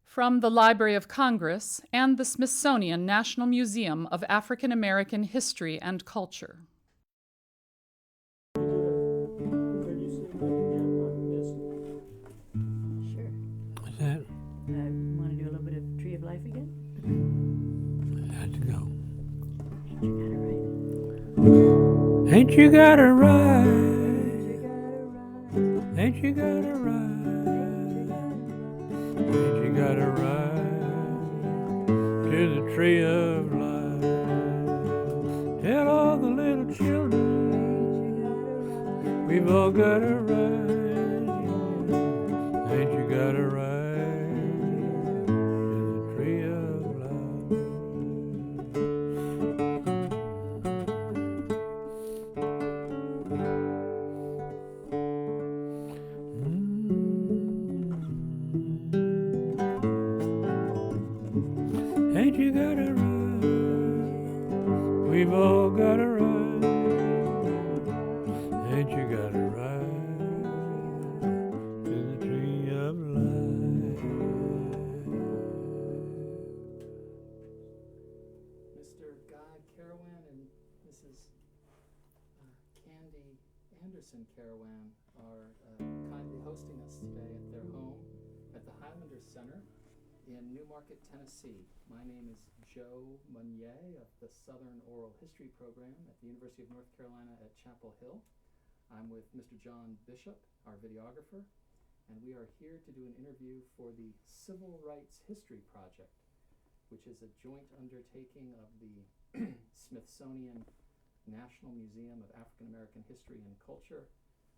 From the Library of Congress and the Smithsonian National Museum of African American History and Culture. Sure. What's that? Want to do a little bit of Tree of Life again? Had to go. Ain't you got it right? Ain't you got a ride? Ain't you got a ride to the tree of life? Tell all the little children we've all got a ride. Ain't you got a ride to the tree of life? Ain't you got a ride? We've all got a ride. Ain't you got a ride to the tree of life? Mr. Guy Carawan and Mrs. Candie Carawan are kindly hosting us today at their home at the Highlander Center in Newmarket, Tennessee. My name is Joseph Mosnier of the Southern Oral History Program at the University of North Carolina at Chapel Hill. I'm with Mr. John Bishop, our videographer, and we are here to do an interview for the Civil Rights History Project, which is a joint undertaking of the Smithsonian National Museum of African American History and Culture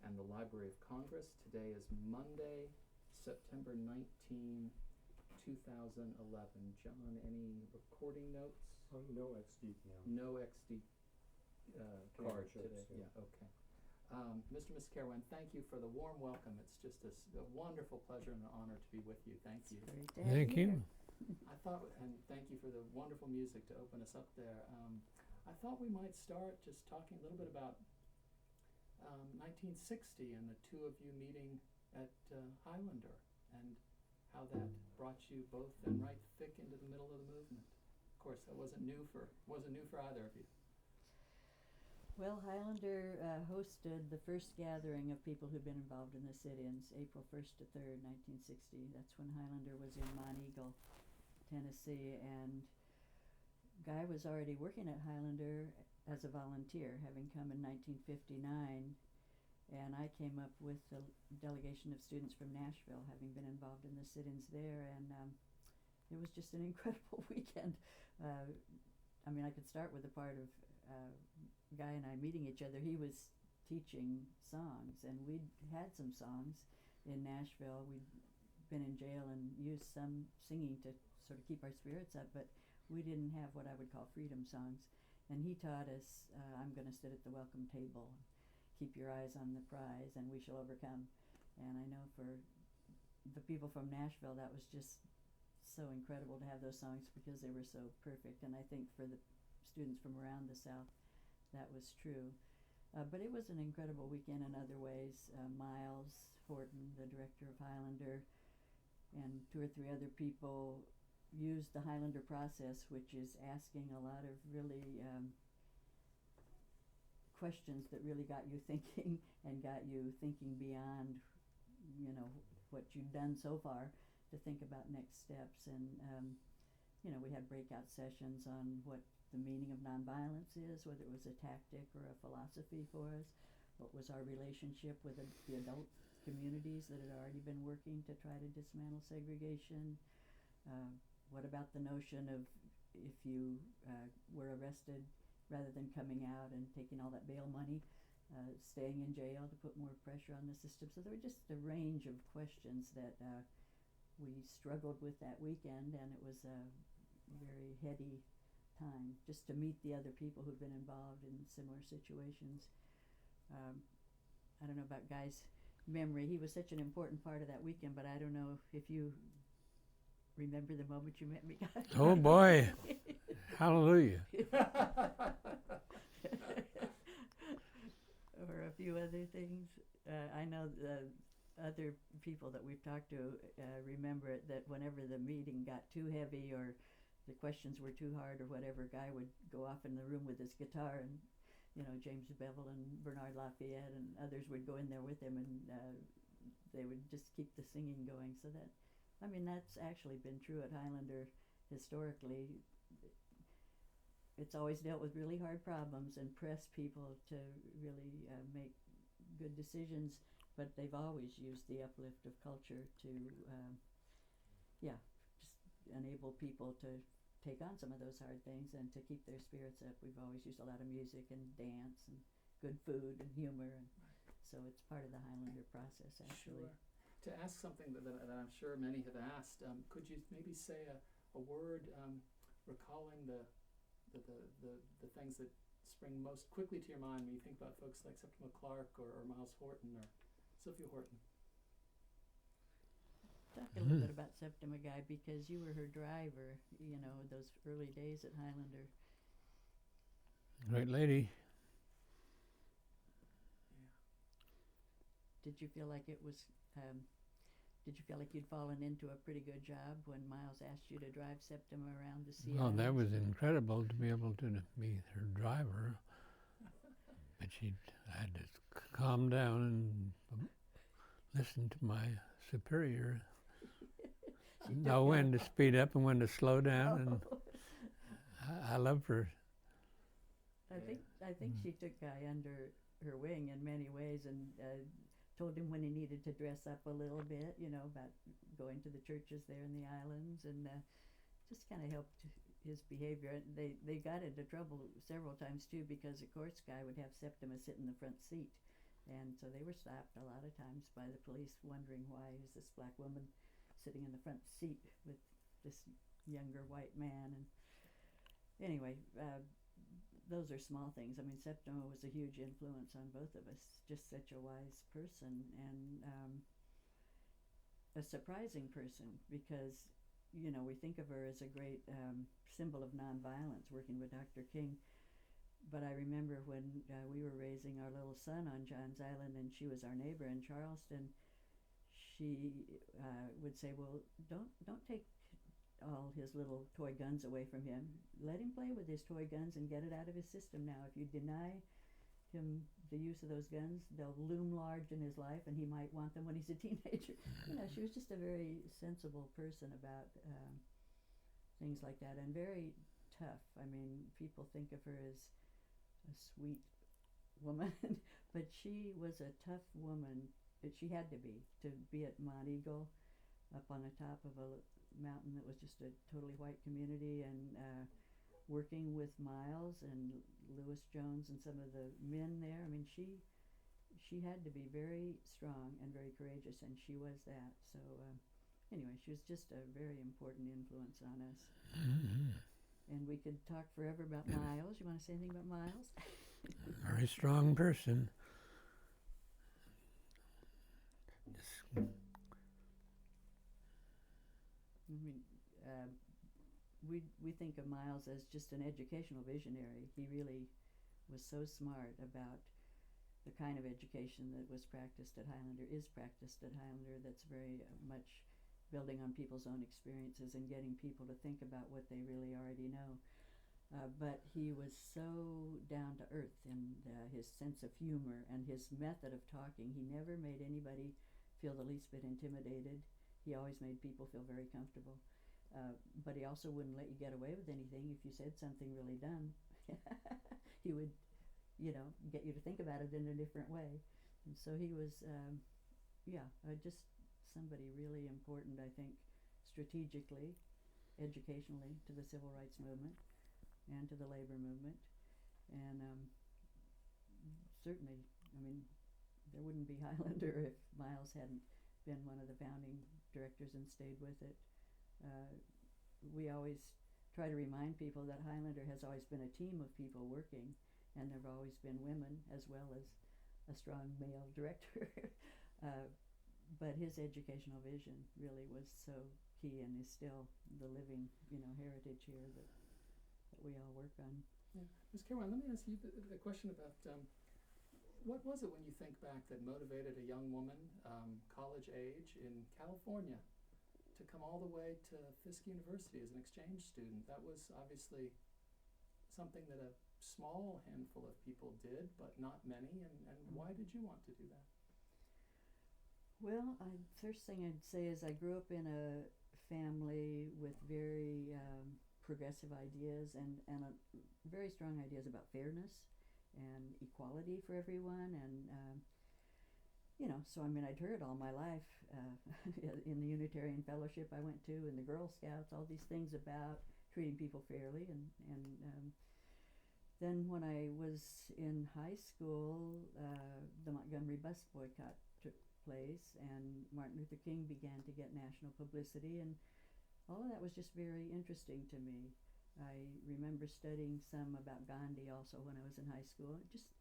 and the Library of Congress. Today is Monday, September 19, 2011. John, any recording notes? No XD cam. No XD card Chips, today. yeah. Yeah, okay. Mr. and Ms. Carawan, thank you for the warm welcome. It's just a wonderful pleasure and an honor to be with you. Thank you. Great to have Thank you. I thought, and thank you for the wonderful music to open us up there. I thought we might start just talking a little bit about 1960 and the two of you meeting at Highlander and how that brought you both then right thick into the middle of the movement. Of course, that wasn't new for either of you. Well, Highlander hosted the first gathering of people who'd been involved in the sit-ins, April 1st to 3rd, 1960. That's when Highlander was in Monteagle, Tennessee, and Guy was already working at Highlander as a volunteer, having come in 1959, and I came up with a delegation of students from Nashville, having been involved in the sit-ins there, and it was just an incredible weekend. I mean, I could start with the part of Guy and I meeting each other. He was teaching songs, and we'd had some songs in Nashville. We'd been in jail and used some singing to sort of keep our spirits up, but we didn't have what I would call freedom songs. And he taught us, I'm going to sit at the welcome table, keep your eyes on the prize, and we shall overcome. And I know for the people from Nashville, that was just so incredible to have those songs because they were so perfect. And I think for the students from around the South, that was true. But it was an incredible weekend in other ways. Miles Horton, the director of Highlander, and 2 or 3 other people used the Highlander process, which is asking a lot of really questions that really got you thinking and got you thinking beyond, you know, what you've done so far to think about next steps. And, you know, we had breakout sessions on what the meaning of nonviolence is, whether it was a tactic or a philosophy for us, what was our relationship with the adult communities that had already been working to try to dismantle segregation. What about the notion of if you were arrested, rather than coming out and taking all that bail money, staying in jail to put more pressure on the system? So there were just a range of questions that we struggled with that weekend, and it was a very heady time just to meet the other people who've been involved in similar situations. I don't know about Guy's memory. He was such an important part of that weekend, but I don't know if you remember the moment you met me, Guy. Oh boy. Hallelujah. Or a few other things. I know other people that we've talked to remember it, that whenever the meeting got too heavy or the questions were too hard or whatever, Guy would go off in the room with his guitar, and James Bevel and Bernard Lafayette and others would go in there with him, and they would just keep the singing going. So that's actually been true at Highlander historically. It's always dealt with really hard problems and pressed people to really make good decisions, but they've always used the uplift of culture to just enable people to take on some of those hard things and to keep their spirits up. We've always used a lot of music and dance and good food and humor, and so it's part of the Highlander process, actually. Sure. To ask something that I'm sure many have asked, could you maybe say a word recalling the things that spring most quickly to your mind when you think about folks like Septima Clark or Miles Horton or Sophia Horton? Talk a little bit about Septima, Guy, because you were her driver, those early days at Highlander. Great lady. Did you feel like did you feel like you'd fallen into a pretty good job when Miles asked you to drive Septima around the sea? Well, that was incredible to be able to be her driver. But she had to calm down and listen to my superior. Know when to speed up and when to slow down, and I love her. I think she took Guy under her wing in many ways, and told him when he needed to dress up a little bit, about going to the churches there in the islands, and just kind of helped his behavior. They got into trouble several times too, because of course Guy would have Septima sit in the front seat, and so they were stopped a lot of times by the police, wondering why is this black woman sitting in the front seat with this younger white man. And anyway, those are small things. Septima was a huge influence on both of us, just such a wise person, and a surprising person, because we think of her as a great symbol of nonviolence, working with Dr. King. But I remember when we were raising our little son on John's Island, and she was our neighbor in Charleston, she would say, well, don't take all his little toy guns away from him. Let him play with his toy guns and get it out of his system now. If you deny him the use of those guns, they'll loom large in his life, and he might want them when he's a teenager. She was just a very sensible person about things like that, and very tough. People think of her as a sweet woman, but she was a tough woman. She had to be at Mont Eagle, up on the top of a mountain that was just a totally white community, and working with Miles and Lewis Jones and some of the men there. She had to be very strong and very courageous, and she was that. So anyway, she was just a very important influence on us. Mm-hmm. And we could talk forever about Miles. You want to say anything about Miles? Very strong person. We think of Miles as just an educational visionary. He really was so smart about the kind of education that was practiced at Highlander, is practiced at Highlander, that's very much building on people's own experiences and getting people to think about what they really already know. But he was so down to earth in his sense of humor and his method of talking. He never made anybody feel the least bit intimidated. He always made people feel very comfortable. But he also wouldn't let you get away with anything if you said something really dumb. He would, get you to think about it in a different way. And so he was, just somebody really important, I think, strategically, educationally, to the civil rights movement and to the labor movement. And certainly, there wouldn't be Highlander if Miles hadn't been one of the founding directors and stayed with it. We always try to remind people that Highlander has always been a team of people working, and there have always been women as well as a strong male director. But his educational vision really was so key, and is still the living, heritage here that we all work on. Yeah. Ms. Carawan, let me ask you the question about What was it when you think back that motivated a young woman, college age in California, to come all the way to Fisk University as an exchange student? That was obviously something that a small handful of people did, but not many. And why did you want to do that? Well, first thing I'd say is I grew up in a family with very progressive ideas and very strong ideas about fairness and equality for everyone. And, so I mean, I'd heard all my life in the Unitarian Fellowship I went to, and the Girl Scouts, all these things about treating people fairly. And then when I was in high school, the Montgomery bus boycott took place, and Martin Luther King began to get national publicity, and all of that was just very interesting to me. I remember studying some about Gandhi also when I was in high school. Just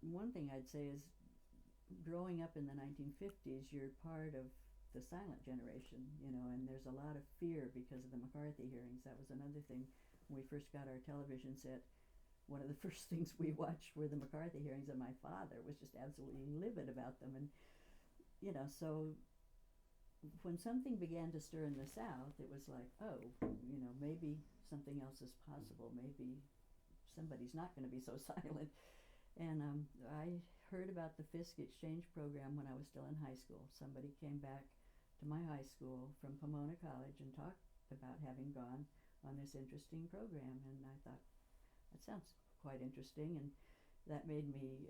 one thing I'd say is, growing up in the 1950s, you're part of the silent generation, and there's a lot of fear because of the McCarthy hearings. That was another thing. When we first got our television set, one of the first things we watched were the McCarthy hearings, and my father was just absolutely livid about them. And, so when something began to stir in the South, it was like, oh, maybe something else is possible. Maybe somebody's not going to be so silent. And I heard about the Fisk exchange program when I was still in high school. Somebody came back to my high school from Pomona College and talked about having gone on this interesting program. And I thought, that sounds quite interesting. And that made me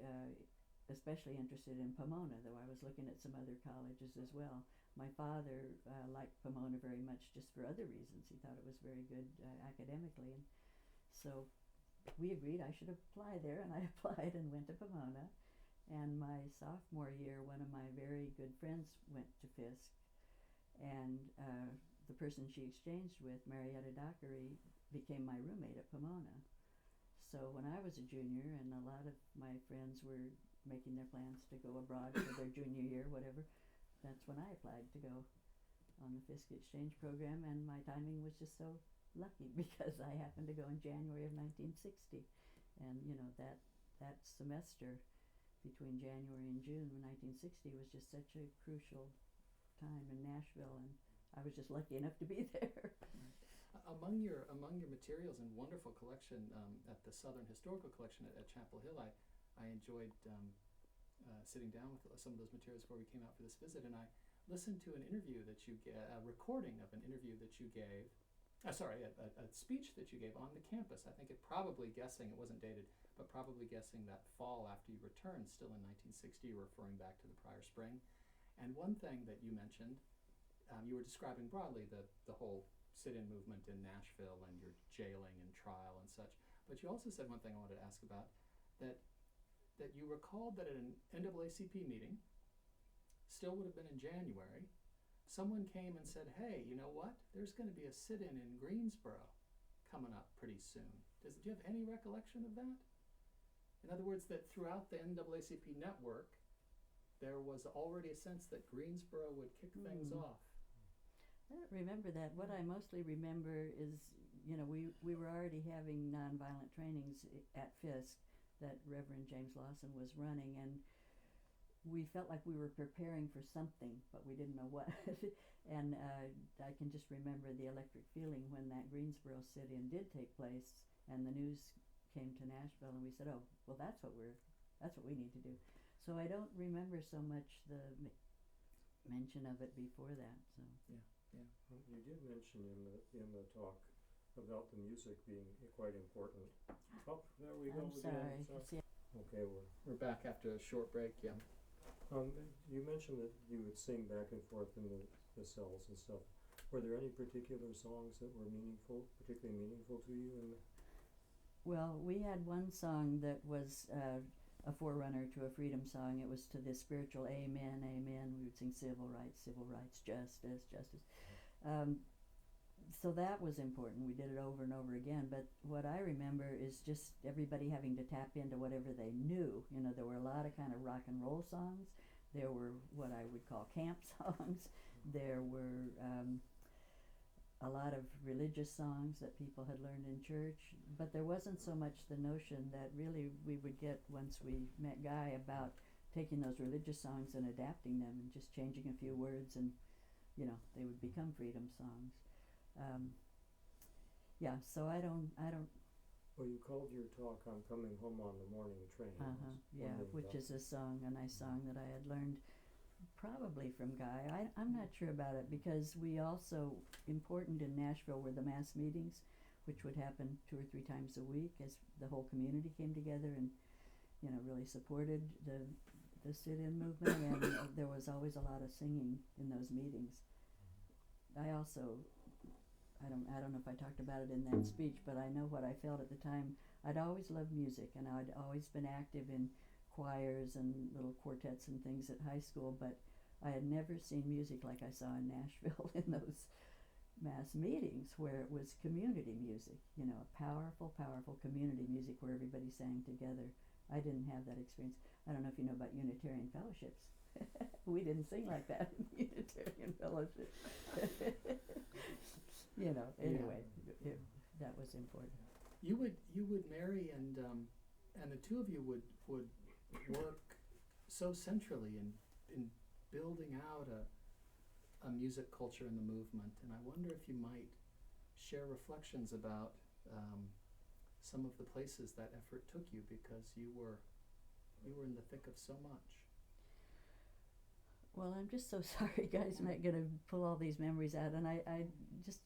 especially interested in Pomona, though I was looking at some other colleges as well. My father liked Pomona very much just for other reasons. He thought it was very good academically. And so we agreed I should apply there, and I applied and went to Pomona. And my sophomore year, one of my very good friends went to Fisk, and the person she exchanged with, Marietta Dockery, became my roommate at Pomona. So when I was a junior, and a lot of my friends were making their plans to go abroad for their junior year, whatever, that's when I applied to go on the Fisk exchange program, and my timing was just so lucky because I happened to go in January of 1960. And that semester between January and June of 1960 was just such a crucial time in Nashville, and I was just lucky enough to be there. Among your materials and wonderful collection at the Southern Historical Collection at Chapel Hill, I enjoyed sitting down with some of those materials before we came out for this visit, and I listened to an interview that you gave, a recording of an interview that you gave, a speech that you gave on the campus. I think it wasn't dated, but probably guessing that fall after you returned, still in 1960, referring back to the prior spring. And one thing that you mentioned, you were describing broadly the whole sit-in movement in Nashville and your jailing and trial and such, but you also said one thing I wanted to ask about, that you recalled that at an NAACP meeting, still would have been in January, someone came and said, hey, you know what? There's going to be a sit-in in Greensboro coming up pretty soon. Do you have any recollection of that? In other words, that throughout the NAACP network, there was already a sense that Greensboro would kick things off. I don't remember that. What I mostly remember is, we were already having nonviolent trainings at Fisk that Reverend James Lawson was running, and we felt like we were preparing for something, but we didn't know what. And I can just remember the electric feeling when that Greensboro sit-in did take place, and the news came to Nashville, and we said, oh, well, that's what we need to do. So I don't remember so much the mention of it before that. So yeah. You did mention in the talk about the music being quite important. Oh, there we go. I'm sorry. Okay, We're back after a short break. Yeah. You mentioned that you would sing back and forth in the cells and stuff. Were there any particular songs that were particularly meaningful to you? Well, we had one song that was a forerunner to a freedom song. It was to the spiritual Amen, Amen. We would sing civil rights, justice, justice. So that was important. We did it over and over again. But what I remember is just everybody having to tap into whatever they knew. There were a lot of kind of rock and roll songs. There were what I would call camp songs. There were a lot of religious songs that people had learned in church, but there wasn't so much the notion that really we would get once we met Guy about taking those religious songs and adapting them and just changing a few words, and they would become freedom songs. So I don't. Well, you called your talk "I'm Coming Home on the Morning Train." Which is a song, a nice song that I had learned probably from Guy. I'm not sure about it, because we also, important in Nashville were the mass meetings, which would happen 2 or 3 times a week as the whole community came together and really supported the sit-in movement, and there was always a lot of singing in those meetings. I also, I don't know if I talked about it in that speech, but I know what I felt at the time. I'd always loved music, and I'd always been active in choirs and little quartets and things at high school, but I had never seen music like I saw in Nashville in those mass meetings, where it was community music, powerful, powerful community music where everybody sang together. I didn't have that experience. I don't know if you know about Unitarian fellowships. We didn't sing like that in Unitarian fellowship. Anyway, that was important. You would marry, and the two of you would work so centrally in building out a music culture in the movement. And I wonder if you might share reflections about some of the places that effort took you, because you were in the thick of so much. Well, I'm just so sorry, guys. I'm not going to pull all these memories out, and I just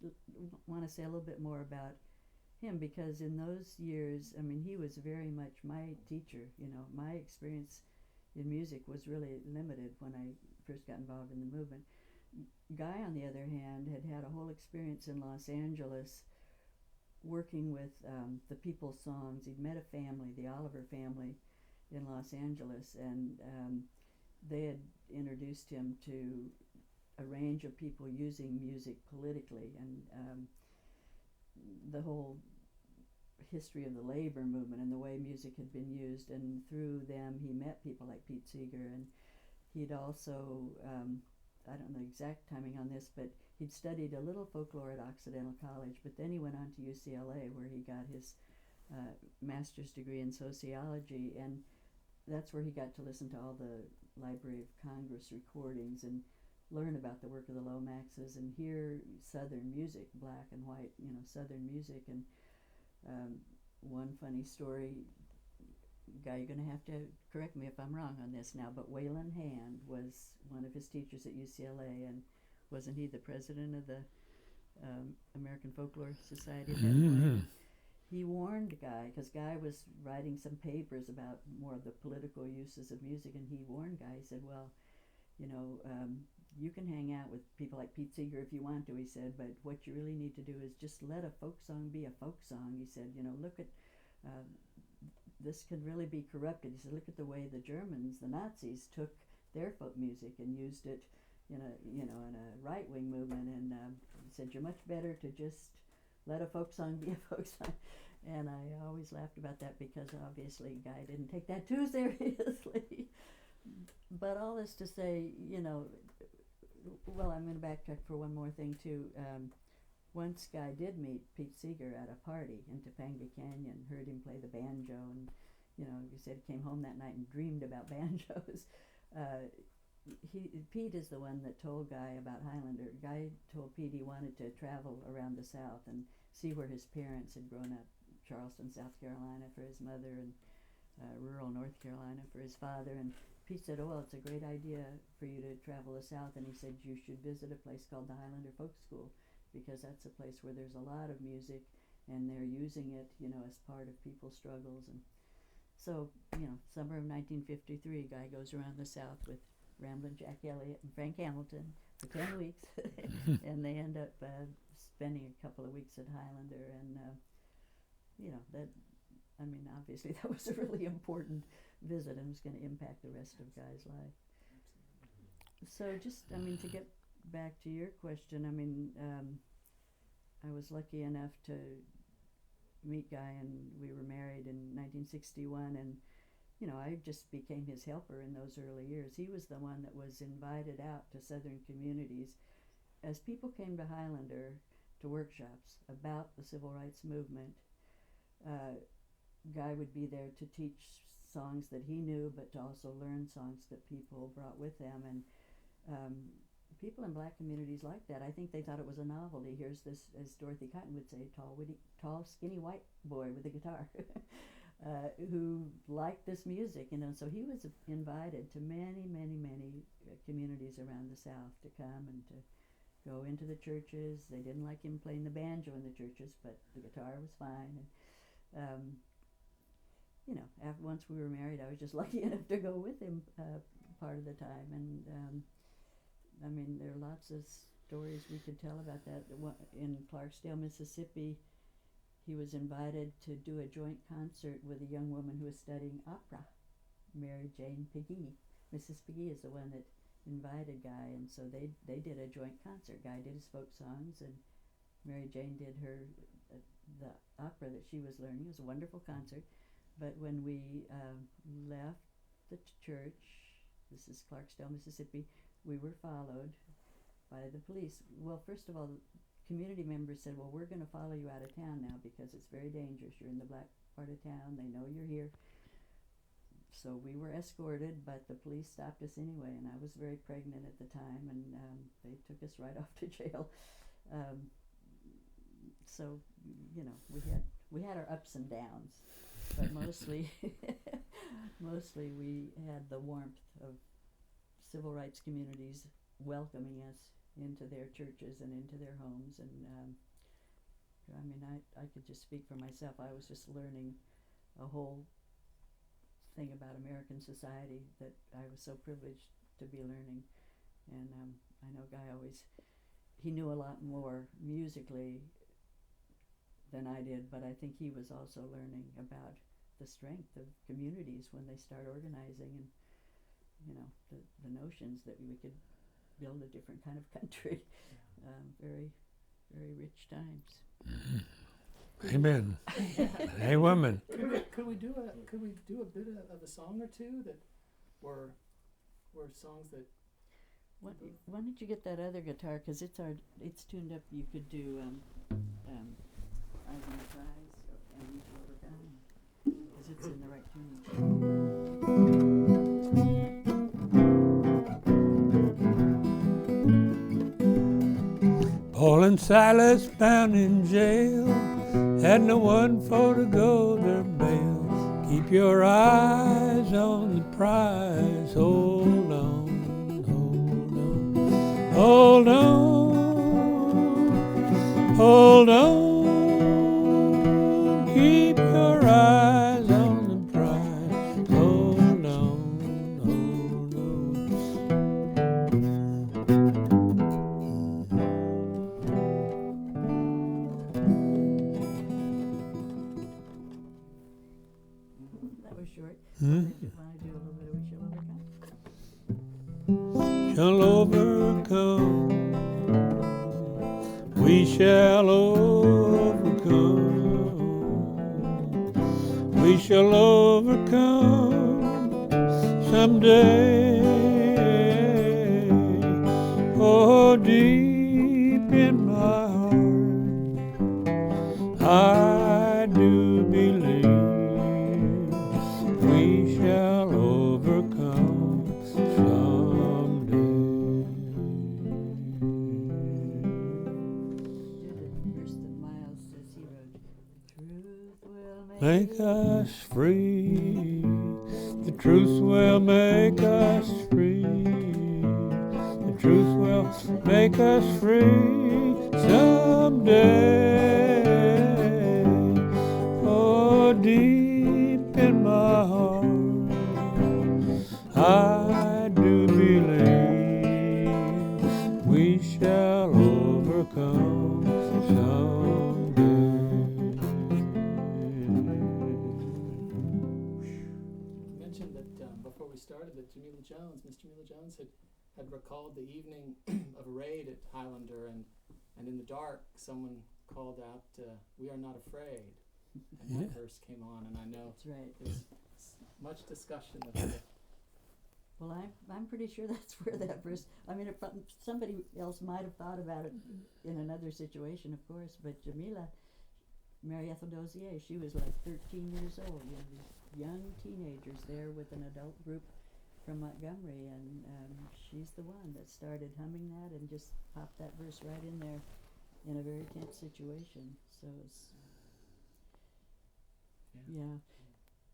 want to say a little bit more about him, because in those years, he was very much my teacher. My experience in music was really limited when I first got involved in the movement. Guy, on the other hand, had a whole experience in Los Angeles working with the People's Songs. He'd met a family, the Oliver family, in Los Angeles, and they had introduced him to a range of people using music politically, and the whole history of the labor movement and the way music had been used. And through them, he met people like Pete Seeger, and he'd also, I don't know the exact timing on this, but he'd studied a little folklore at Occidental College, but then he went on to UCLA, where he got his master's degree in sociology, and that's where he got to listen to all the Library of Congress recordings and learn about the work of the Lomaxes and hear Southern music, black and white, Southern music. And one funny story, Guy, you're going to have to correct me if I'm wrong on this now, but Waylon Hand was one of his teachers at UCLA, and wasn't he the president of the American Folklore Society at that point? He warned Guy, because Guy was writing some papers about more of the political uses of music, and he warned Guy. He said, well, you can hang out with people like Pete Seeger if you want to, he said, but what you really need to do is just let a folk song be a folk song. He said, look at, this can really be corrupted. He said, look at the way the Germans, the Nazis, took their folk music and used it in a right-wing movement, and he said, you're much better to just let a folk song be a folk song. And I always laughed about that, because obviously Guy didn't take that too seriously. But all this to say, well, I'm going to backtrack for one more thing too. Once Guy did meet Pete Seeger at a party in Topanga Canyon, heard him play the banjo, and he said he came home that night and dreamed about banjos. Pete is the one that told Guy about Highlander. Guy told Pete he wanted to travel around the South and see where his parents had grown up, Charleston, South Carolina for his mother, and rural North Carolina for his father. And Pete said, oh, well, it's a great idea for you to travel the South. And he said, you should visit a place called the Highlander Folk School, because that's a place where there's a lot of music, and they're using it, as part of people's struggles. And so, summer of 1953, Guy goes around the South with Ramblin' Jack Elliott and Frank Hamilton for 10 weeks, and they end up spending a couple of weeks at Highlander, and obviously that was a really important visit and was going to impact the rest of Guy's life. So just, to get back to your question, I was lucky enough to meet Guy, and we were married in 1961, and I just became his helper in those early years. He was the one that was invited out to Southern communities. As people came to Highlander to workshops about the civil rights movement. Guy would be there to teach songs that he knew, but to also learn songs that people brought with them. And people in black communities liked that. I think they thought it was a novelty. Here's this, as Dorothy Cotton would say, tall, skinny white boy with a guitar who liked this music, you know. So he was invited to many, many, many communities around the South to come and to go into the churches. They didn't like him playing the banjo in the churches, but the guitar was fine. And you know, once we were married, I was just lucky enough to go with him part of the time. And I mean, there are lots of stories we could tell about that. In Clarksdale, Mississippi, he was invited to do a joint concert with a young woman who was studying opera, Mary Jane Piggy. Mrs. Piggy is the one that invited Guy, and so they did a joint concert. Guy did his folk songs, and Mary Jane did her the opera that she was learning. It was a wonderful concert. But when we left the church, this is Clarksdale, Mississippi, we were followed by the police. Well, first of all, community members said, well, we're going to follow you out of town now because it's very dangerous. You're in the black part of town. They know you're here. So we were escorted, but the police stopped us anyway, and I was very pregnant at the time, and they took us right off to jail. So, you know, we had our ups and downs, but mostly we had the warmth of civil rights communities welcoming us into their churches and into their homes. And I mean, I could just speak for myself. I was just learning a whole thing about American society that I was so privileged to be learning. And I know Guy he knew a lot more musically than I did, but I think he was also learning about the strength of communities when they start organizing, and you know, the notions that we could build a different kind of country. Very, very rich times. Amen. Hey, woman. Could we do a bit of a song or two that were songs that? Why don't you get that other guitar, because it's tuned up. You could do Eyes on the Prize and We Shall Overcome, because it's in the right tuning. Paul and Silas bound in jail, had no one for to go their bail. Keep your eyes on the prize. Hold on, hold on, hold on, hold on. Keep your eyes on the prize. Hold on, hold on. That was short. Hmm? Did you want to do a little bit of Shall overcome. We shall overcome. We shall overcome someday. Oh, deep in my heart, I do believe we shall overcome someday. Verse that Miles says he wrote, "Truth will Make us free. The truth will make us free. The truth will make us free someday. Oh, deep in my heart, I do believe we shall overcome someday. You mentioned that before we started that Miss Jamila Jones had recalled the evening of a raid at Highlander, and in the dark someone called out, "We are not afraid," and that verse came on, and I know That's right. there's much discussion of Well, I'm pretty sure that's where that verse. I mean, if somebody else might have thought about it in another situation, of course. But Jamila, Mary Ethel Dozier, she was like 13 years old. You know, these young teenagers there with an adult group from Montgomery, and she's the one that started humming that and just popped that verse right in there in a very tense situation. So it's yeah.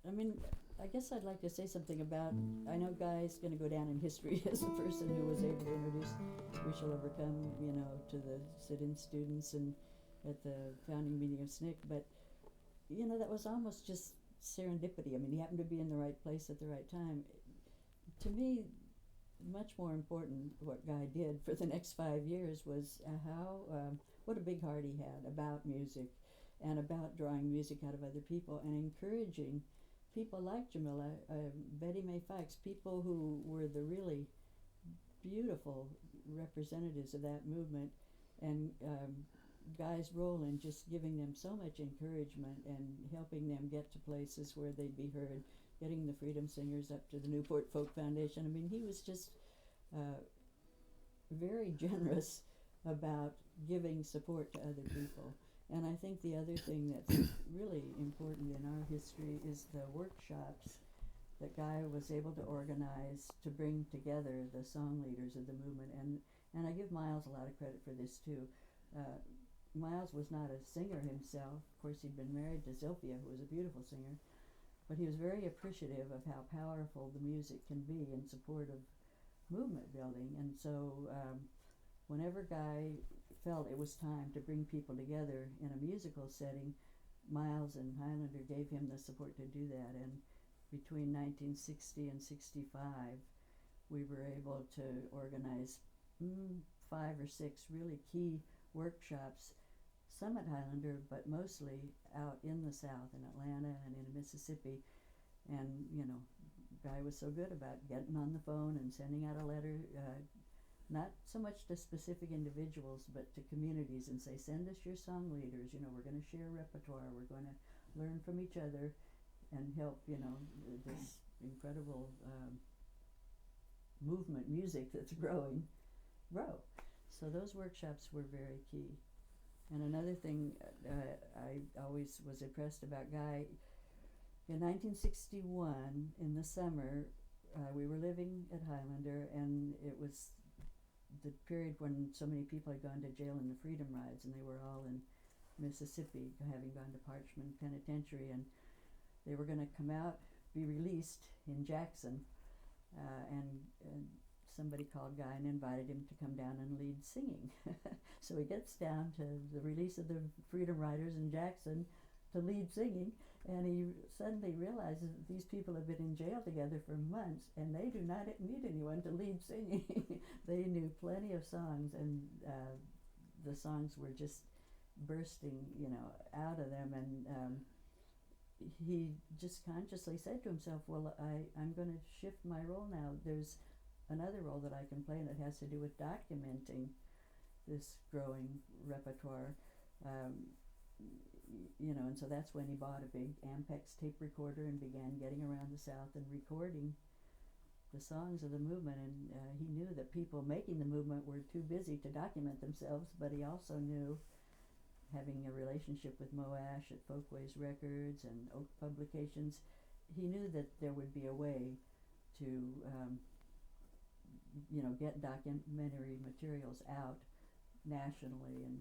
I mean, I guess I'd like to say something about, I know Guy's going to go down in history as the person who was able to introduce We Shall Overcome, you know, to the sit-in students and at the founding meeting of SNCC, but, you know, that was almost just serendipity. I mean, he happened to be in the right place at the right time. To me, much more important what Guy did for the next 5 years was what a big heart he had about music and about drawing music out of other people and encouraging people like Jamila, Betty Mae Fikes, people who were the really beautiful representatives of that movement, and Guy's role in just giving them so much encouragement and helping them get to places where they'd be heard, getting the Freedom Singers up to the Newport Folk Foundation. I mean, he was just very generous about giving support to other people. And I think the other thing that's really important in our history is the workshops that Guy was able to organize to bring together the song leaders of the movement. And I give Miles a lot of credit for this too. Miles was not a singer himself. Of course, he'd been married to Zilphia, who was a beautiful singer. But he was very appreciative of how powerful the music can be in support of movement building. And so whenever Guy felt it was time to bring people together in a musical setting, Miles and Highlander gave him the support to do that. And between 1960 and 65, we were able to organize 5 or 6 really key workshops, some at Highlander, but mostly out in the South, in Atlanta and in Mississippi. And, you know, Guy was so good about getting on the phone and sending out a letter, not so much to specific individuals, but to communities, and say, send us your song leaders, you know, we're going to share repertoire, we're going to learn from each other and help, you know, this incredible movement, music that's growing, grow. So those workshops were very key. And another thing I always was impressed about Guy, in 1961, in the summer, we were living at Highlander, and it was the period when so many people had gone to jail in the Freedom Rides, and they were all in Mississippi, having gone to Parchman Penitentiary, and they were going to come out, be released in Jackson, and somebody called Guy and invited him to come down and lead singing. So he gets down to the release of the Freedom Riders in Jackson to lead singing, and he suddenly realizes that these people have been in jail together for months, and they do not need anyone to lead singing. They knew plenty of songs, and the songs were just bursting, you know, out of them. And he just consciously said to himself, well, I'm going to shift my role now. There's another role that I can play, and it has to do with documenting this growing repertoire. You know, and so that's when he bought a big Ampex tape recorder and began getting around the South and recording the songs of the movement. And he knew that people making the movement were too busy to document themselves, but he also knew, having a relationship with Mo Ash at Folkways Records and Oak Publications, he knew that there would be a way to, you know, get documentary materials out nationally. And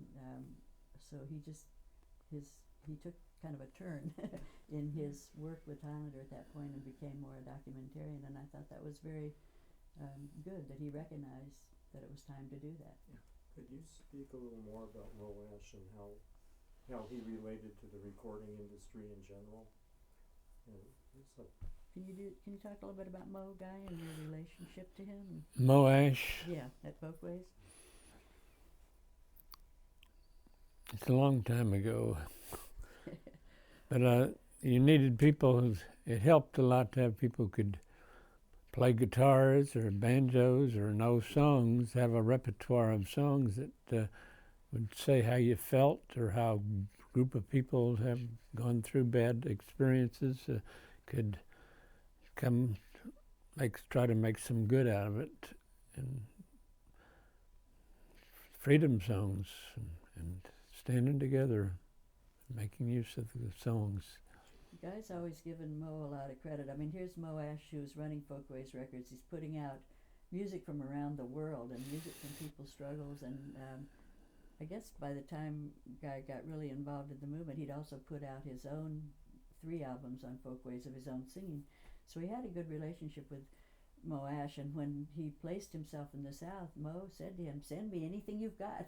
so he just, he took kind of a turn in his work with Highlander at that point and became more a documentarian, and I thought that was very good that he recognized that it was time to do that. Yeah. Could you speak a little more about Mo Ash and how he related to the recording industry in general? Can you talk a little bit about Mo, Guy, and your relationship to him? Mo Ash. Yeah, at Folkways. It's a long time ago. But you needed people it helped a lot to have people who could play guitars or banjos or know songs, have a repertoire of songs that would say how you felt or how a group of people have gone through bad experiences could come try to make some good out of it, and freedom songs, and standing together, making use of the songs. Guy's always given Mo a lot of credit. I mean, here's Mo Ash, who's running Folkways Records. He's putting out music from around the world and music from people's struggles. And I guess by the time Guy got really involved in the movement, he'd also put out his own 3 albums on Folkways of his own singing. So he had a good relationship with Mo Ash. And when he placed himself in the South, Mo said to him, "Send me anything you've got."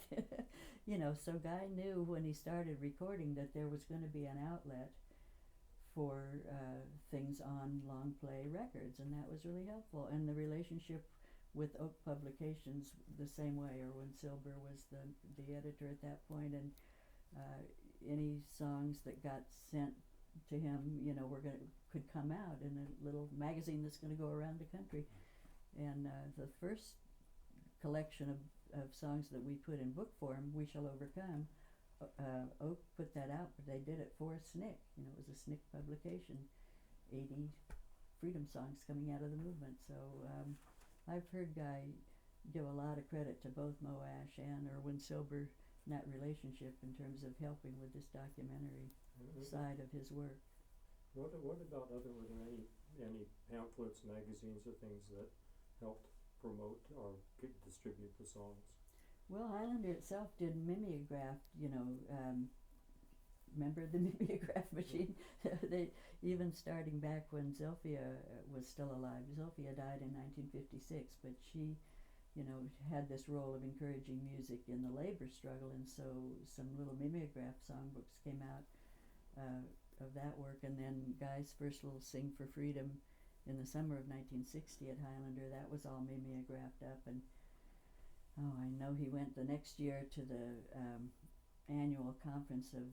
You know, so Guy knew when he started recording that there was going to be an outlet for things on long play records, and that was really helpful. And the relationship with Oak Publications the same way. Erwin Silber was the editor at that point, and any songs that got sent to him, you know, could come out in a little magazine that's going to go around the country. And the first collection of songs that we put in book form, We Shall Overcome, Oak put that out, but they did it for SNCC. You know, it was a SNCC publication, 80 freedom songs coming out of the movement. So I've heard Guy give a lot of credit to both Mo Ash and Erwin Silber in that relationship in terms of helping with this documentary side of his work. What about were there any pamphlets, magazines, or things that helped promote or distribute the songs? Well, Highlander itself did mimeograph, you know, remember the mimeograph machine? They even starting back when Zilphia was still alive. Zilphia died in 1956, but she, you know, had this role of encouraging music in the labor struggle, and so some little mimeograph songbooks came out of that work. And then Guy's first little Sing for Freedom in the summer of 1960 at Highlander, that was all mimeographed up. And I know he went the next year to the annual conference of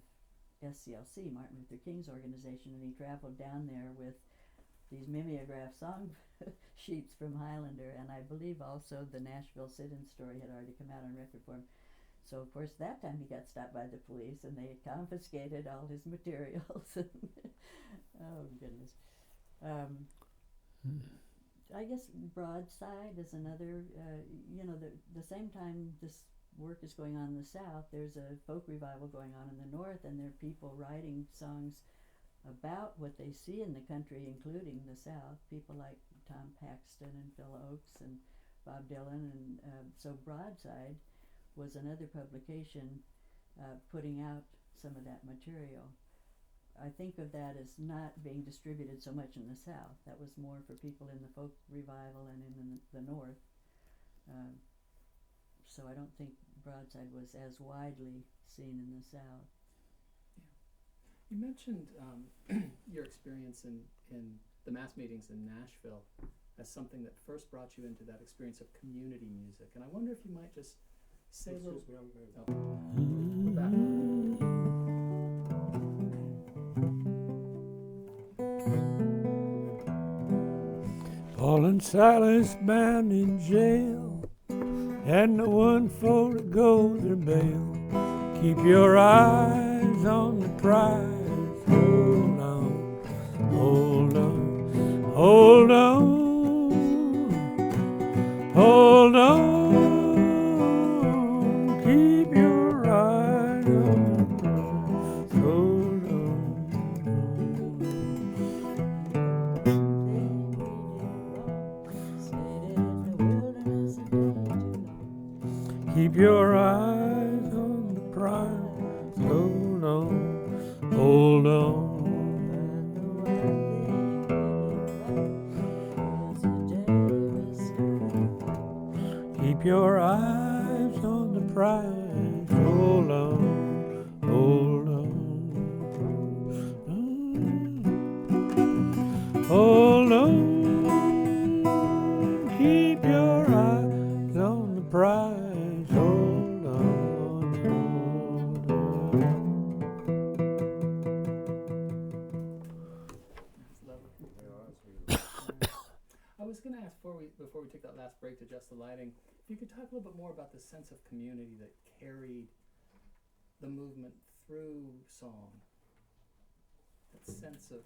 SCLC, Martin Luther King's organization, and he traveled down there with these mimeograph song sheets from Highlander, and I believe also the Nashville sit-in story had already come out on record form. So of course that time he got stopped by the police and they confiscated all his materials. Oh goodness. I guess Broadside is another, you know, the same time this work is going on in the South, there's a folk revival going on in the North, and there are people writing songs about what they see in the country, including the South, people like Tom Paxton and Phil Oakes and Bob Dylan. And so Broadside was another publication putting out some of that material. I think of that as not being distributed so much in the South. That was more for people in the folk revival and in the North. So I don't think Broadside was as widely seen in the South. Yeah. You mentioned your experience in the mass meetings in Nashville as something that first brought you into that experience of community music. And I wonder if you might just say a little... We're back. Paul and Silas bound in jail, had no one for to go their bail. Keep your eyes on the prize. Hold on, hold on, hold on, hold on. Keep your eyes on the prize. Hold on. Keep your eyes on the prize. Hold on, hold on. Keep your eyes on the prize. Hold on, hold on. Hold on. Keep your eyes on the prize. Hold on, hold on. I was going to ask before we took that last break to adjust the lighting, if you could talk a little bit more about the sense of community that carried the movement through song. That sense of...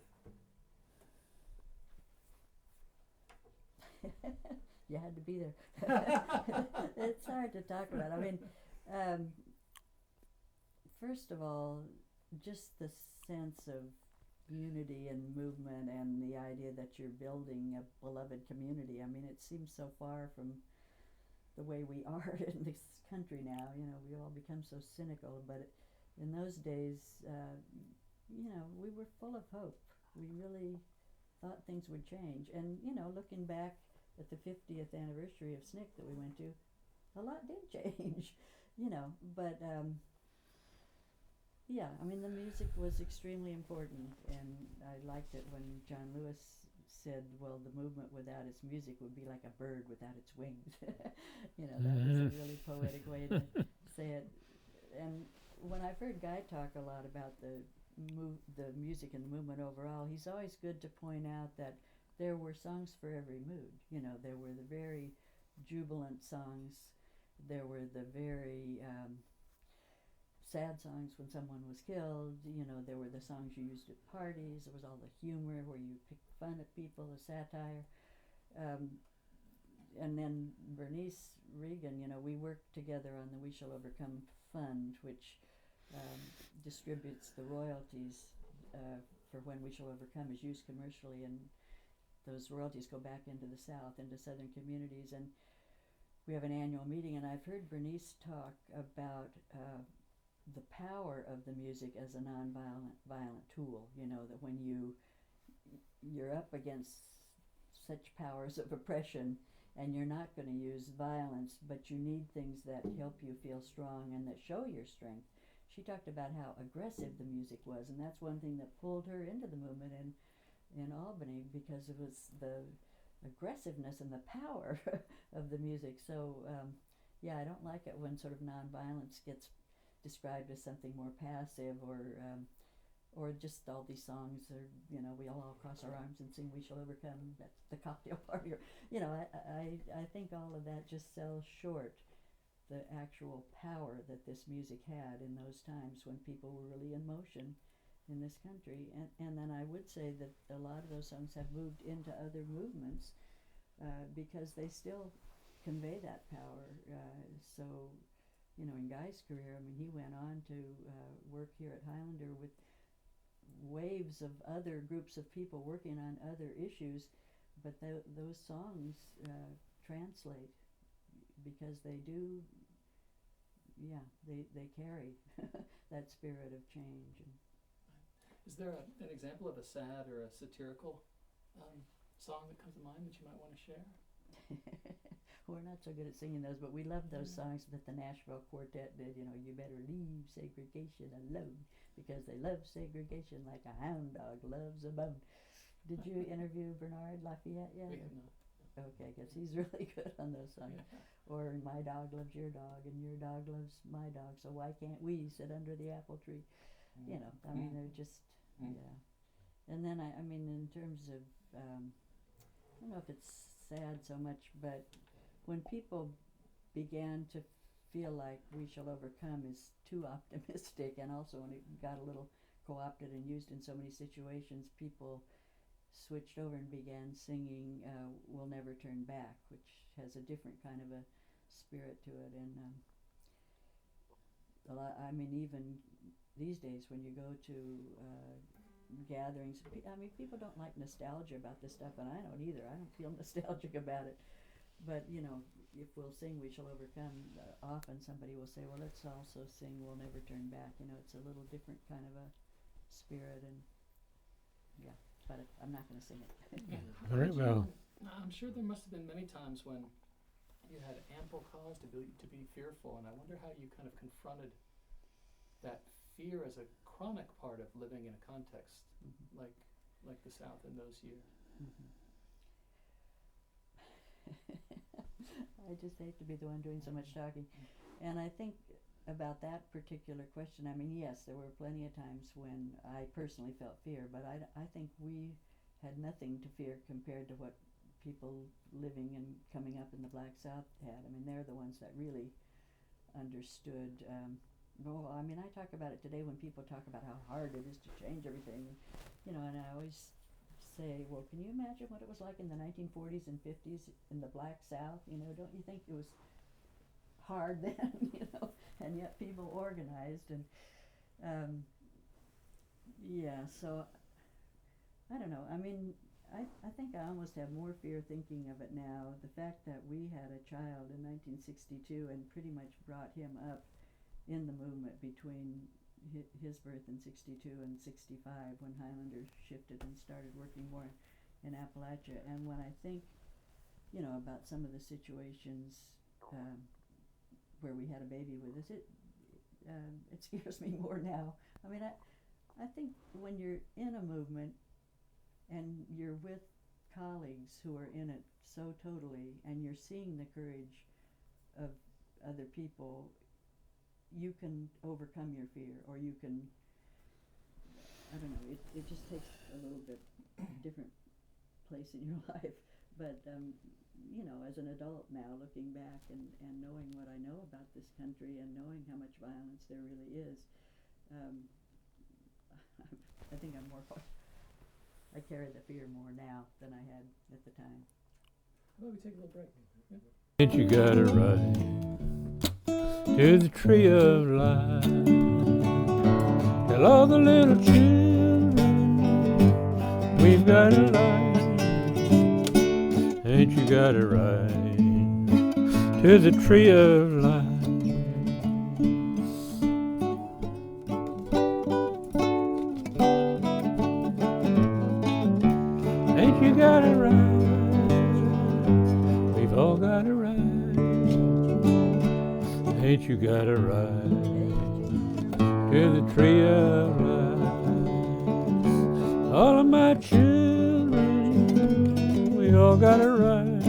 You had to be there. It's hard to talk about. I mean, first of all, just the sense of unity and movement and the idea that you're building a beloved community. I mean, it seems so far from the way we are in this country now. You know, we all become so cynical, but in those days, you know, we were full of hope. We really thought things would change. And, you know, looking back at the 50th anniversary of SNCC that we went to, a lot did change, you know, but yeah, I mean, the music was extremely important, and I liked it when John Lewis said, well, the movement without its music would be like a bird without its wings. You know, that was a really poetic way to say it. And when I've heard Guy talk a lot about the music and the movement overall, he's always good to point out that there were songs for every mood. You know, there were the very jubilant songs, there were the very sad songs when someone was killed, you know, there were the songs you used at parties, there was all the humor where you picked fun at people, the satire. And then Bernice Regan, you know, we worked together on the We Shall Overcome Fund, which distributes the royalties for When We Shall Overcome is used commercially, and those royalties go back into the South, into Southern communities. And we have an annual meeting, and I've heard Bernice talk about the power of the music as a violent tool. You know, that when you're up against such powers of oppression, and you're not going to use violence, but you need things that help you feel strong and that show your strength. She talked about how aggressive the music was, and that's one thing that pulled her into the movement in Albany, because it was the aggressiveness and the power of the music. So yeah, I don't like it when sort of nonviolence gets described as something more passive, or just all these songs are, you know, we all cross our arms and sing We Shall Overcome, that's the cocktail party, or, you know, I think all of that just sells short the actual power that this music had in those times when people were really in motion in this country. And then I would say that a lot of those songs have moved into other movements because they still convey that power. So, you know, in Guy's career, I mean, he went on to work here at Highlander with waves of other groups of people working on other issues, but those songs translate because they do, yeah, they carry that spirit of change. Is there an example of a sad or a satirical song that comes to mind that you might want to share? We're not so good at singing those, but we love those songs that the Nashville Quartet did. You know, you better leave segregation alone because they love segregation like a hound dog loves a bone. Did you interview Bernard Lafayette yet? We have not. Okay, because he's really good on those songs. Yeah. Or my dog loves your dog and your dog loves my dog, so why can't we sit under the apple tree? You know, I mean, they're just, yeah. And then, I mean, in terms of, I don't know if it's sad so much, but when people began to feel like We Shall Overcome is too optimistic, and also when it got a little co-opted and used in so many situations, people switched over and began singing We'll Never Turn Back, which has a different kind of a spirit to it. And a lot, I mean, even these days when you go to gatherings, I mean, people don't like nostalgia about this stuff, and I don't either. I don't feel nostalgic about it. But, you know, if we'll sing We Shall Overcome, often somebody will say, well, let's also sing We'll Never Turn Back. You know, it's a little different kind of a spirit, and yeah, but I'm not going to sing it. Very well. I'm sure there must have been many times when you had ample cause to be fearful, and I wonder how you kind of confronted that fear as a chronic part of living in a context like the South in those years. I just hate to be the one doing so much talking. And I think about that particular question, I mean, yes, there were plenty of times when I personally felt fear, but I think we had nothing to fear compared to what people living and coming up in the Black South had. I mean, they're the ones that really understood. Well, I mean, I talk about it today when people talk about how hard it is to change everything, you know, and I always say, well, can you imagine what it was like in the 1940s and 50s in the Black South? You know, don't you think it was hard then? You know, and yet people organized, and yeah. So I don't know. I mean, I think I almost have more fear thinking of it now. The fact that we had a child in 1962 and pretty much brought him up in the movement between his birth in 62 and 65, when Highlander shifted and started working more in Appalachia. And when I think, you know, about some of the situations where we had a baby with us, it scares me more now. I mean, I think when you're in a movement and you're with colleagues who are in it so totally, and you're seeing the courage of other people, you can overcome your fear, or you can, I don't know, it just takes a little bit different place in your life. But, you know, as an adult now, looking back and knowing what I know about this country and knowing how much violence there really is, I think I'm more, I carry the fear more now than I had at the time. How about we take a little break? Ain't you got a right to the tree of life? Tell all the little children we've got a life. Ain't you got a right to the tree of life? Ain't you got a right? We've all got a right. Ain't you got a right to the tree of life? All of my children, we all got a right.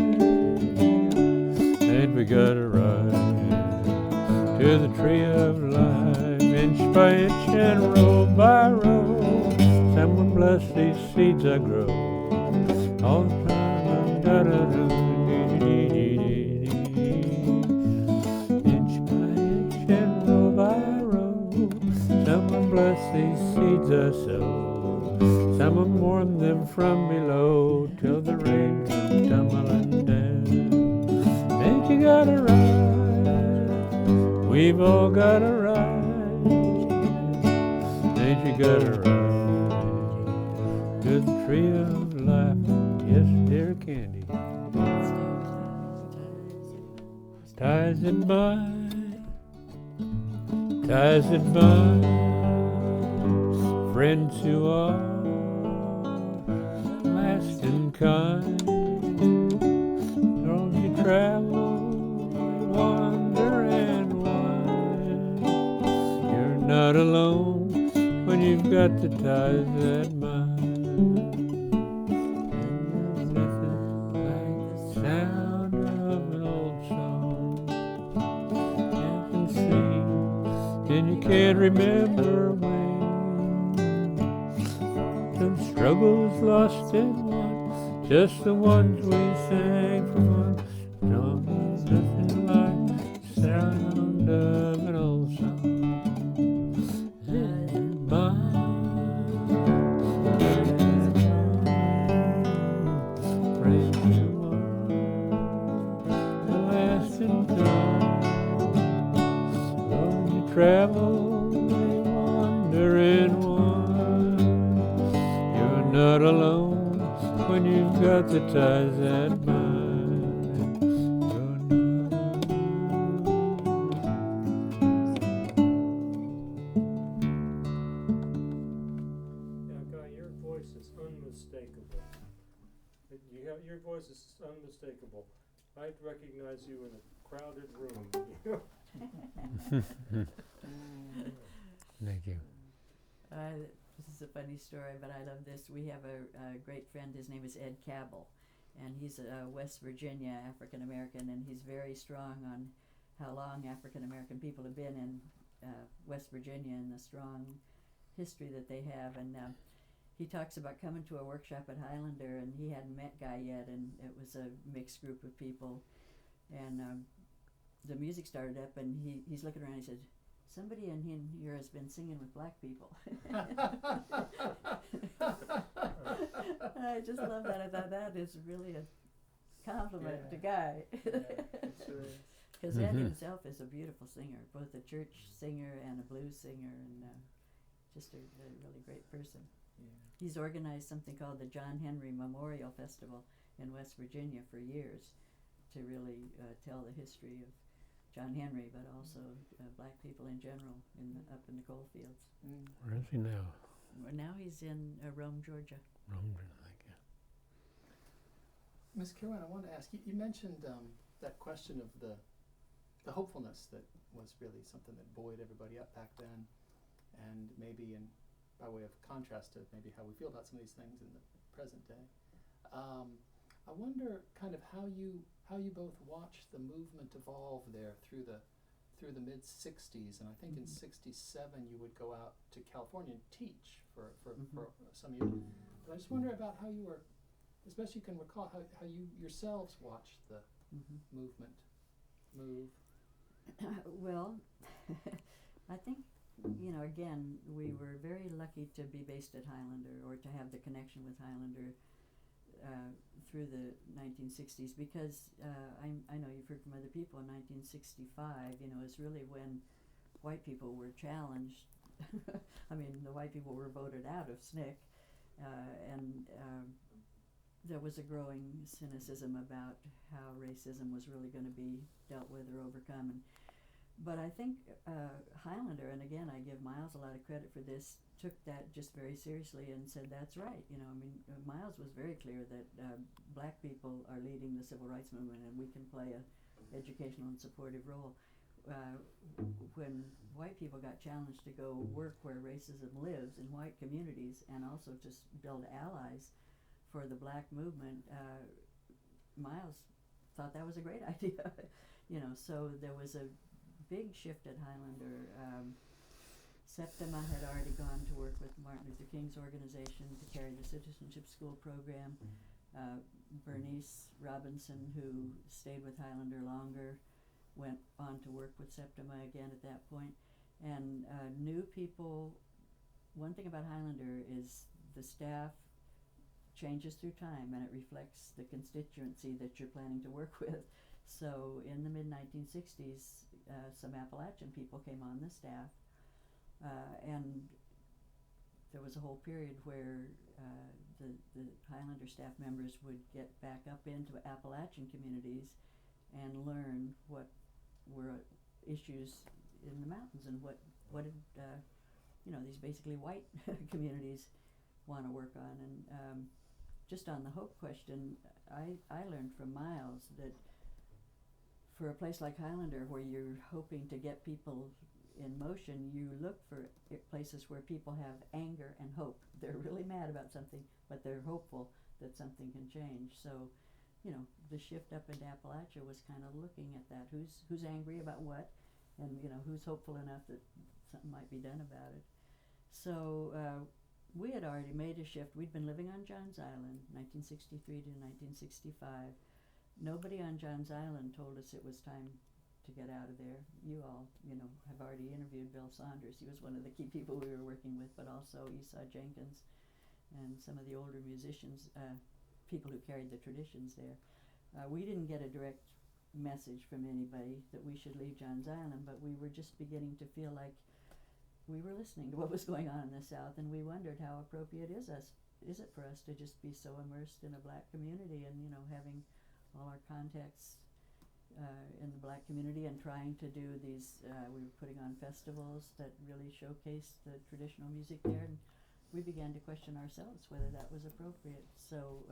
Ain't we got a right to the tree of life? Inch by inch and row by row, someone bless these seeds I grow. All the time, da-da-da. Someone bless these seeds I sow. Someone warm them from below till the rain comes tumbling down. Ain't you got a right? We've all got a right. Ain't you got a right to the tree of life? Yes, dear Candie. Ties that bind, ties that bind, friends who are lasting kind. Don't you travel, wander and wind. You're not alone when you've got the ties that bind. And there's nothing like the sound of an old song. You can sing and you can't remember when. Some struggles lost and won, just the ones we sang for once. Don't there's nothing like the sound of an old song. And mine, friends who are the lasting time. Though you travel, they wander and wind. You're not alone when you've got the ties that bind. You're not Yeah, Guy, your voice is unmistakable. Your voice is unmistakable. I'd recognize you in a crowded room. Thank you. This is a funny story, but I love this. We have a great friend. His name is Ed Cabell, and he's a West Virginia African American, and he's very strong on how long African American people have been in West Virginia and the strong history that they have. And he talks about coming to a workshop at Highlander, and he hadn't met Guy yet, and it was a mixed group of people. And the music started up, and he's looking around. He said, "Somebody in here has been singing with black people." I just love that. I thought that is really a compliment Yeah. to Guy. Yeah, it sure is. Because Andy himself is a beautiful singer, both a church singer and a blues singer, and just a really great person. Yeah. He's organized something called the John Henry Memorial Festival in West Virginia for years to really tell the history of John Henry, but also black people in general up in the coal fields. Mm. Where is he now? Well, now he's in Rome, Georgia. Rome, thank you. Ms. Carawan, I wanted to ask you, you mentioned that question of the hopefulness that was really something that buoyed everybody up back then, and maybe by way of contrast to maybe how we feel about some of these things in the present day. I wonder kind of how you both watched the movement evolve there through the mid '60s, and I think in '67 you would go out to California and teach for some of you. But I just wonder about how you were, as best you can recall, how you yourselves watched the movement move. Well, I think, again, we were very lucky to be based at Highlander, or to have the connection with Highlander through the 1960s, because I know you've heard from other people, in 1965, is really when white people were challenged. I mean, the white people were voted out of SNCC, and there was a growing cynicism about how racism was really going to be dealt with or overcome. But I think Highlander, and again, I give Miles a lot of credit for this, took that just very seriously and said, that's right. Miles was very clear that black people are leading the civil rights movement, and we can play an educational and supportive role. When white people got challenged to go work where racism lives in white communities, and also to build allies for the black movement, Miles thought that was a great idea. So there was a big shift at Highlander. Septima had already gone to work with Martin Luther King's organization to carry the Citizenship School program. Bernice Robinson, who stayed with Highlander longer, went on to work with Septima again at that point. And new people, one thing about Highlander is the staff changes through time, and it reflects the constituency that you're planning to work with. So in the mid-1960s, some Appalachian people came on the staff, and there was a whole period where the Highlander staff members would get back up into Appalachian communities and learn what were issues in the mountains, and what did these basically white communities want to work on. And just on the hope question, I learned from Miles that for a place like Highlander, where you're hoping to get people in motion, you look for places where people have anger and hope. They're really mad about something, but they're hopeful that something can change. So, the shift up into Appalachia was kind of looking at that. Who's angry about what, and who's hopeful enough that something might be done about it. So we had already made a shift. We'd been living on Johns Island, 1963 to 1965. Nobody on Johns Island told us it was time to get out of there. You all, have already interviewed Bill Saunders. He was one of the key people we were working with, but also Esau Jenkins and some of the older musicians, people who carried the traditions there. We didn't get a direct message from anybody that we should leave Johns Island, but we were just beginning to feel like we were listening to what was going on in the South, and we wondered how appropriate is it for us to just be so immersed in a black community, and having all our contacts in the black community, and trying to do these, we were putting on festivals that really showcased the traditional music there, and we began to question ourselves whether that was appropriate. So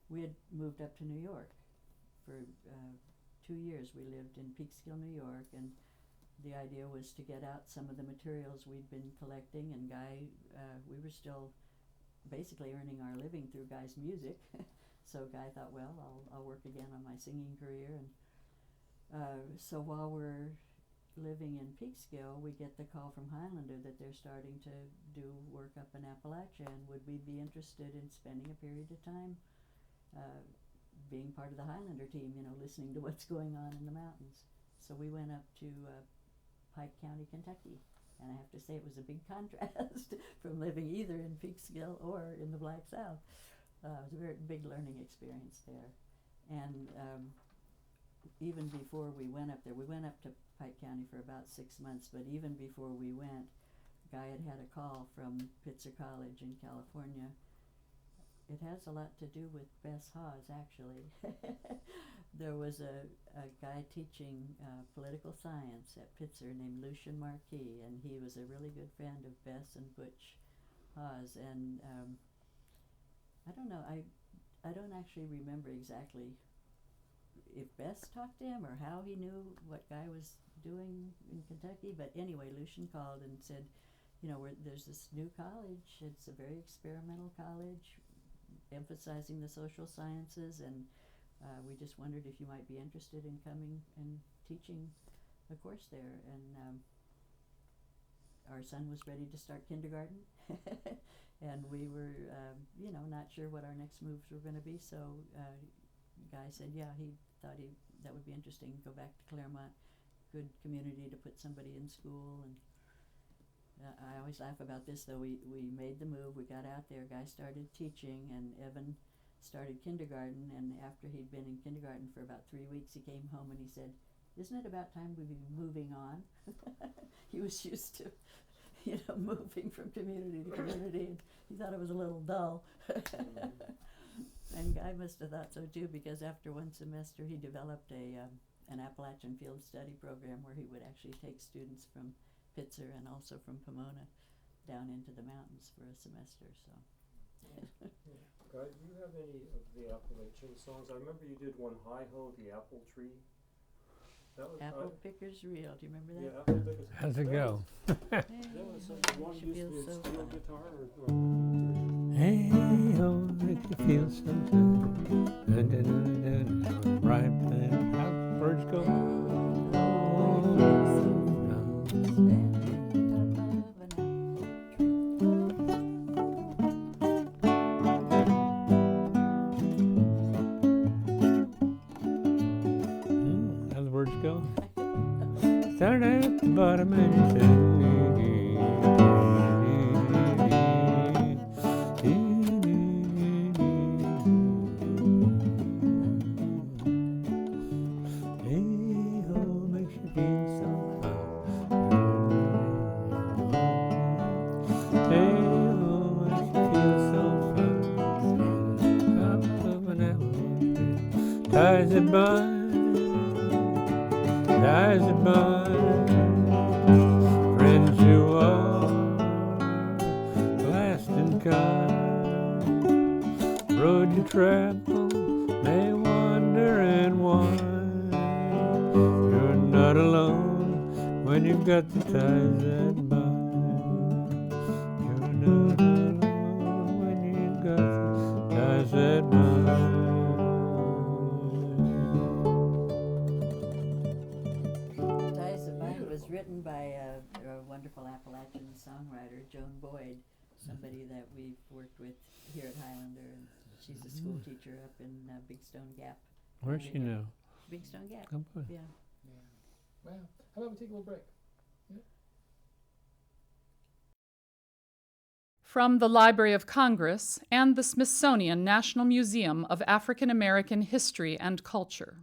we had moved up to New York. For 2 years we lived in Peekskill, New York, and the idea was to get out some of the materials we'd been collecting, and Guy, we were still basically earning our living through Guy's music. So Guy thought, well, I'll work again on my singing career. And so while we're living in Peekskill, we get the call from Highlander that they're starting to do work up in Appalachia, and would we be interested in spending a period of time being part of the Highlander team, listening to what's going on in the mountains. So we went up to Pike County, Kentucky, And I have to say it was a big contrast from living either in Peekskill or in the Black South. It was a very big learning experience there. And even before we went up there, we went up to Pike County for about 6 months, but even before we went, Guy had a call from Pitzer College in California. It has a lot to do with Bess Hawes, actually. There was a guy teaching political science at Pitzer named Lucian Marquis, and he was a really good friend of Bess and Butch Hawes. And I don't know, I don't actually remember exactly if Bess talked to him or how he knew what Guy was doing in Kentucky, but anyway, Lucian called and said, you know, there's this new college. It's a very experimental college, emphasizing the social sciences, and we just wondered if you might be interested in coming and teaching a course there. And our son was ready to start kindergarten, and we were, you know, not sure what our next moves were going to be. So Guy said, yeah, he thought that would be interesting. Go back to Claremont, good community to put somebody in school. And I always laugh about this, though. We made the move. We got out there. Guy started teaching, and Evan started kindergarten. And after he'd been in kindergarten for about 3 weeks, he came home and he said, "Isn't it about time we'd be moving on?" He was used to, you know, moving from community to community, and he thought it was a little dull. And Guy must have thought so too, because after one semester, he developed an Appalachian field study program where he would actually take students from Pitzer and also from Pomona down into the mountains for a semester. So, Guy, do you have any of the Appalachian songs? I remember you did one, "Hi Ho, the Apple Tree." That was Apple Picker's Reel. Do you remember that? Yeah, Apple Pickers. How's it go? That was one Should used feel to so steel fun. guitar or Hey, oh, make you feel so good. Right then, how the birds go. How the birds go. Started at the bottom and you said, ties that bind, friends who are last and kind. Road you travel may wander and wind. You're not alone when you've got the ties that bind. You're not alone when you've got the ties that bind. Written by a wonderful Appalachian songwriter, Joan Boyd, somebody that we've worked with here at Highlander, and she's a school teacher up in Big Stone Gap. Where's she now? Big Stone Gap. Come on. Yeah. Yeah. Well, how about we take a little break? From the Library of Congress and the Smithsonian National Museum of African American History and Culture.